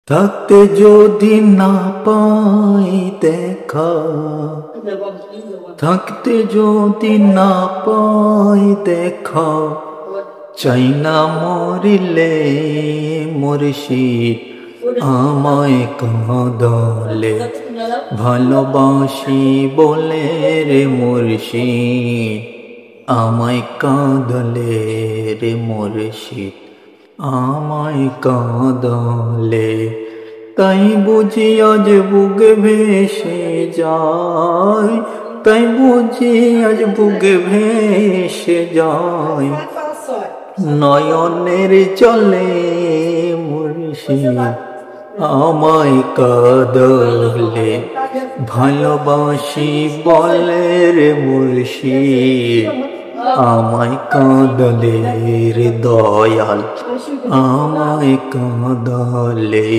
থাকতে যদি না পাই দেখা, থাকতে যদি না পাই দেখা, চাই না মরিলে মুর্শিদ আমায় কাঁদালে। ভালোবাসি বলে রে মুর্শিদ আমায় কাঁদালে রে মুর্শিদ আমায় কাঁদালে। তাই বুঝি আজ বুক ভেসে যায়, তাই বুঝি আজ বুক ভেসে যায়, নয়নের জলে মুর্শিদ আমায় কাঁদালে। ভালোবাসি বলে রে মুর্শিদ আমায় কাঁদালে রে দয়াল আমায় কাঁদালে।